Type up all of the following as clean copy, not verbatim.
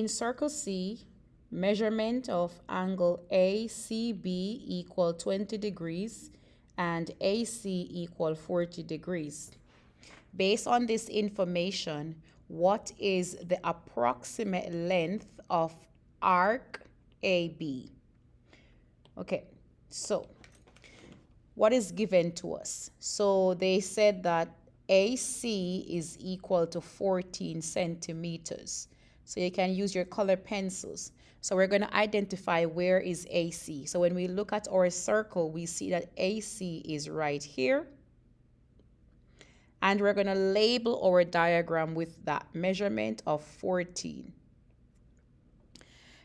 In circle C, measurement of angle ACB equal 20 degrees and AC equal 40 degrees. Based on this information, what is the approximate length of arc AB? Okay, so what is given to us? So they said that AC is equal to 14 centimeters. So you can use your color pencils. So we're going to identify where is AC. So when we look at our circle, we see that AC is right here. And we're going to label our diagram with that measurement of 14.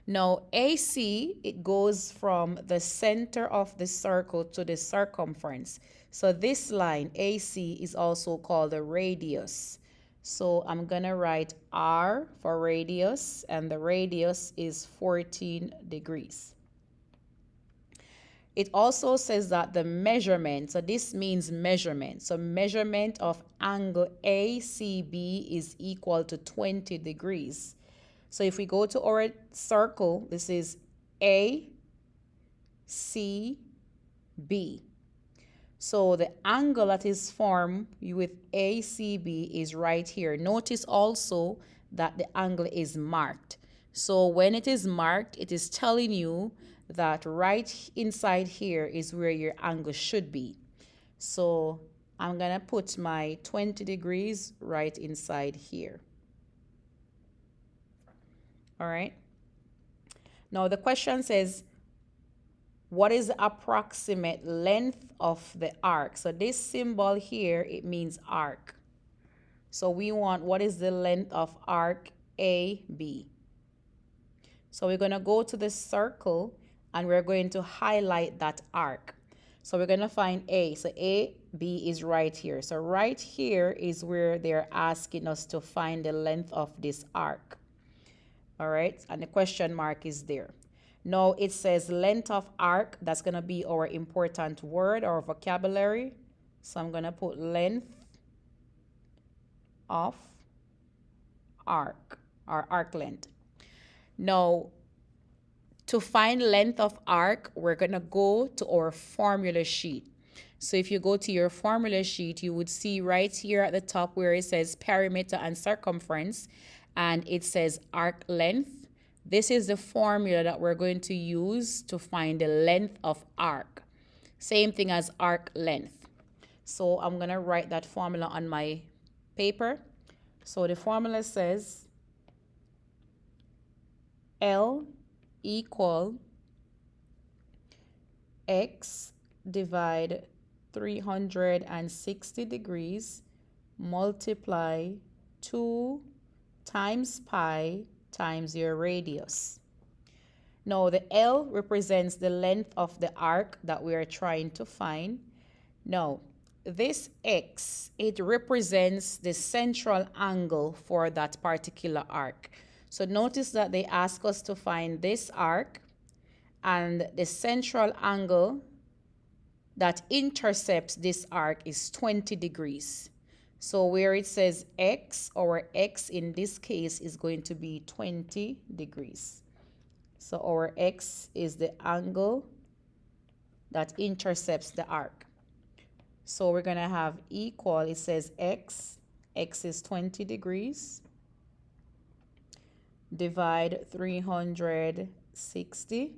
Now, AC, it goes from the center of the circle to the circumference. So this line, AC, is also called the radius. So I'm going to write R for radius, and the radius is 14 degrees. It also says that the measurement, so this means measurement. So measurement of angle ACB is equal to 20 degrees. So if we go to our circle, this is ACB. So the angle that is formed with ACB is right here. Notice also that the angle is marked. So when it is marked, it is telling you that right inside here is where your angle should be. So I'm going to put my 20 degrees right inside here. All right. Now the question says, what is the approximate length of the arc? So this symbol here, it means arc. So we want, what is the length of arc AB? So we're going to go to the circle and we're going to highlight that arc. So we're going to find A. So AB is right here. So right here is where they're asking us to find the length of this arc. All right, and the question mark is there. Now it says length of arc. That's going to be our important word or vocabulary. So I'm going to put length of arc or arc length. Now, to find length of arc, we're going to go to our formula sheet. So if you go to your formula sheet, you would see right here at the top where it says perimeter and circumference, and it says arc length. This is the formula that we're going to use to find the length of arc. Same thing as arc length. So I'm going to write that formula on my paper. So the formula says L equal X divide 360 degrees multiply 2 times pi times your radius. Now the L represents the length of the arc that we are trying to find. Now this X, it represents the central angle for that particular arc. So notice that they ask us to find this arc, and the central angle that intercepts this arc is 20 degrees. So where it says X, our X in this case is going to be 20 degrees. So our X is the angle that intercepts the arc. So we're going to have equal, it says X is 20 degrees, divide 360.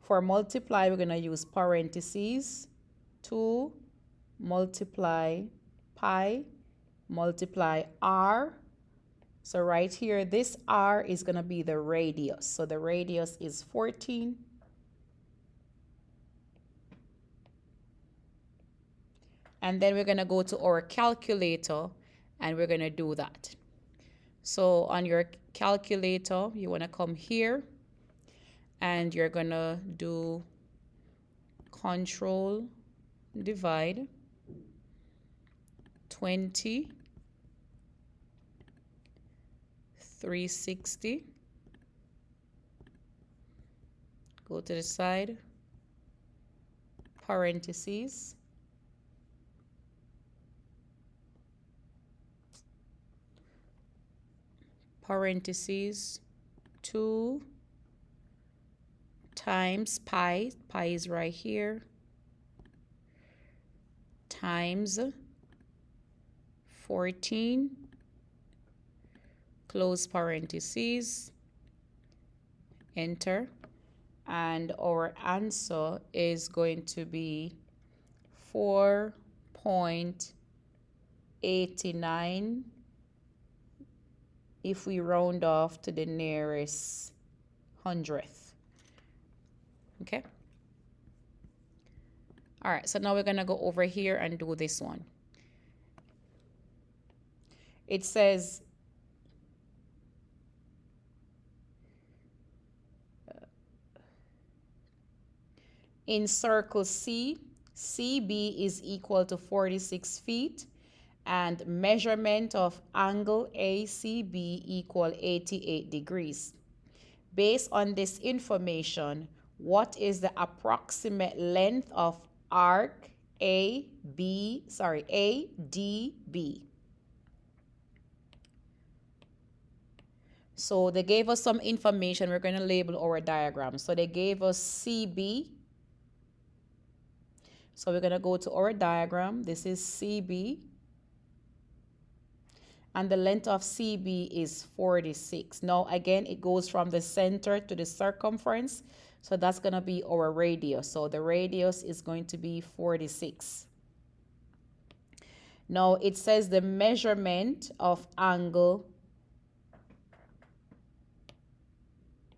For multiply, we're going to use parentheses, 2 multiply pi multiply r. So right here, this r is going to be the radius. So the radius is 14. And then we're going to go to our calculator and we're going to do that. So on your calculator, you want to come here and you're going to do control divide 20 360. Go to the side, parentheses, parentheses 2 times pi is right here, times 14, close parentheses, enter, and our answer is going to be 4.89 if we round off to the nearest hundredth. Okay. All right, so now we're going to go over here and do this one. It says in circle C, CB is equal to 46 feet, and measurement of angle ACB equal 88 degrees. Based on this information, what is the approximate length of arc ADB? So they gave us some information. We're going to label our diagram. So they gave us CB. So we're going to go to our diagram. This is CB. And the length of CB is 46. Now, again, it goes from the center to the circumference. So that's going to be our radius. So the radius is going to be 46. Now, it says the measurement of angle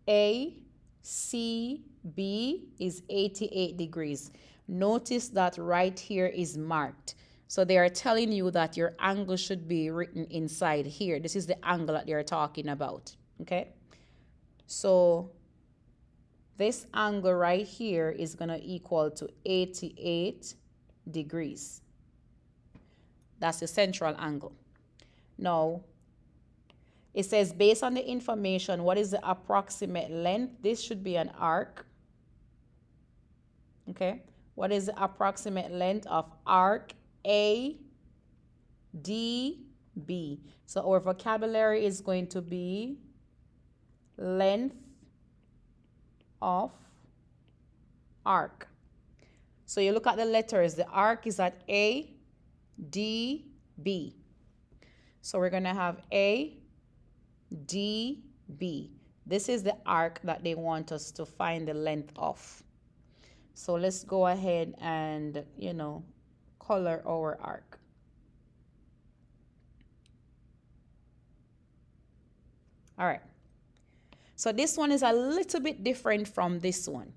ACB is 88 degrees. Notice that right here is marked. So they are telling you that your angle should be written inside here. This is the angle that they're talking about. Okay? So this angle right here is going to equal to 88 degrees. That's the central angle. Now, it says based on the information, what is the approximate length? This should be an arc. Okay? What is the approximate length of arc ADB? So our vocabulary is going to be length of arc. So you look at the letters. The arc is at ADB. So we're going to have ADB. This is the arc that they want us to find the length of. So let's go ahead and, color our arc. All right. So this one is a little bit different from this one.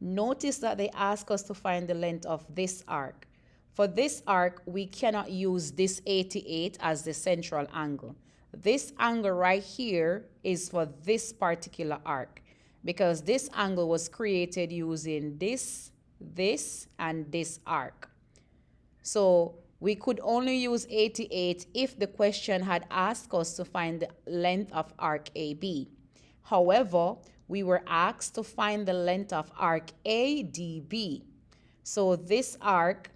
Notice that they ask us to find the length of this arc. For this arc, we cannot use this 88 as the central angle. This angle right here is for this particular arc, because this angle was created using this, and this arc. So we could only use 88 if the question had asked us to find the length of arc AB. However, we were asked to find the length of arc ADB. So this arc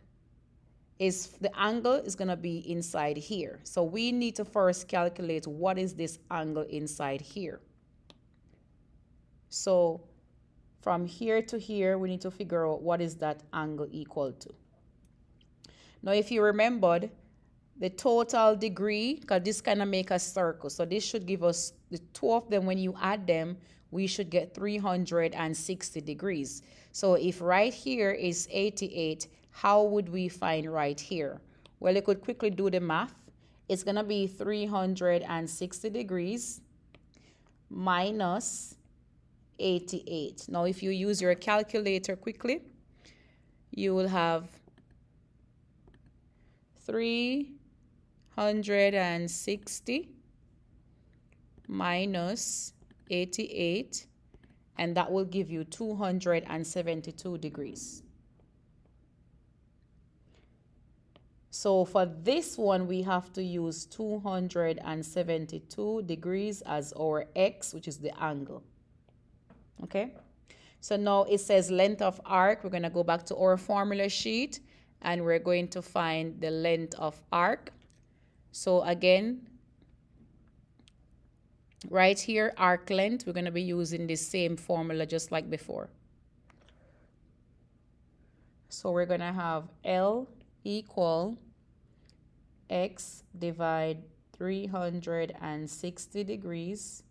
the angle is going to be inside here. So we need to first calculate what is this angle inside here. So from here to here, we need to figure out what is that angle equal to. Now, if you remembered, the total degree, because this kind of make a circle. So this should give us the two of them. When you add them, we should get 360 degrees. So if right here is 88, how would we find right here? Well, you could quickly do the math. It's going to be 360 degrees minus 88. Now, if you use your calculator quickly, you will have 360 minus 88, and that will give you 272 degrees. So for this one, we have to use 272 degrees as our x, which is the angle. Okay? So now it says length of arc. We're going to go back to our formula sheet, and we're going to find the length of arc. So again, Right here, arc length, we're going to be using the same formula just like before. So we're going to have L equal X divide 360 degrees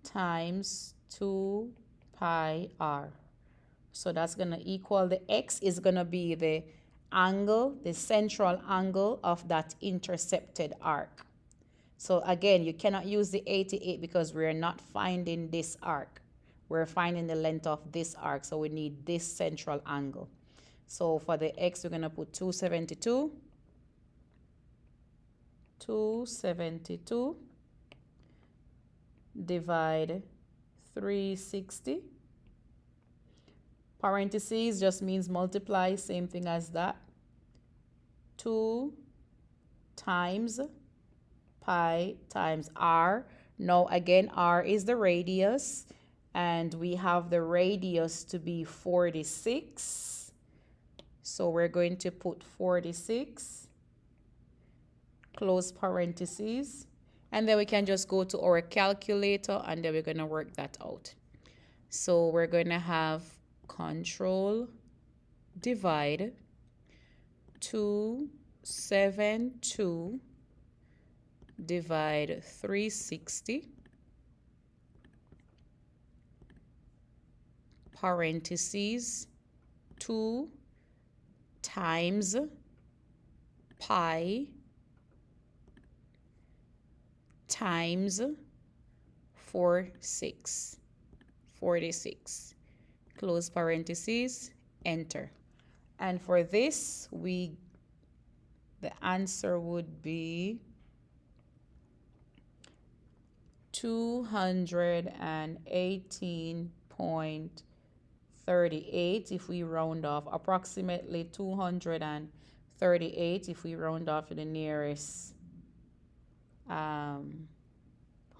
times 2 pi r. So that's going to equal, the X is going to be the angle, the central angle of that intercepted arc. So again, you cannot use the 88 because we're not finding this arc. We're finding the length of this arc, so we need this central angle. So for the X, we're going to put 272. 272 divide 360. Parentheses just means multiply, same thing as that. 2 times pi times r. Now again, r is the radius, and we have the radius to be 46. So we're going to put 46, close parentheses, and then we can just go to our calculator and then we're going to work that out. So we're going to have control divide 272 divide 360 parentheses 2 times pi times 46 close parentheses, enter. And for this, the answer would be 218.38 if we round off, approximately 238 if we round off to the nearest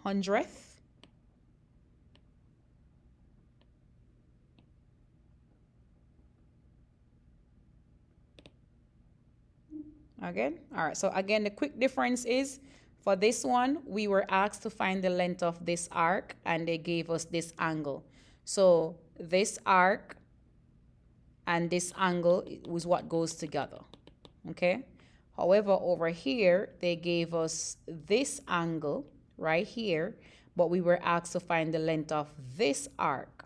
hundredth. Again, all right, so again, the quick difference is for this one, we were asked to find the length of this arc and they gave us this angle. So this arc and this angle is what goes together, okay? However, over here, they gave us this angle right here, but we were asked to find the length of this arc.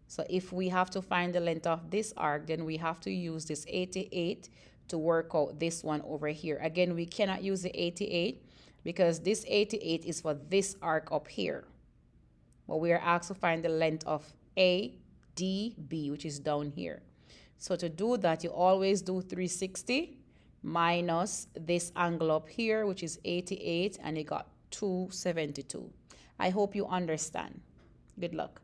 So if we have to find the length of this arc, then we have to use this 88 to work out this one over here. Again, we cannot use the 88 because this 88 is for this arc up here. But we are asked to find the length of ADB, which is down here. So to do that, you always do 360 minus this angle up here, which is 88, and you got 272. I hope you understand. Good luck.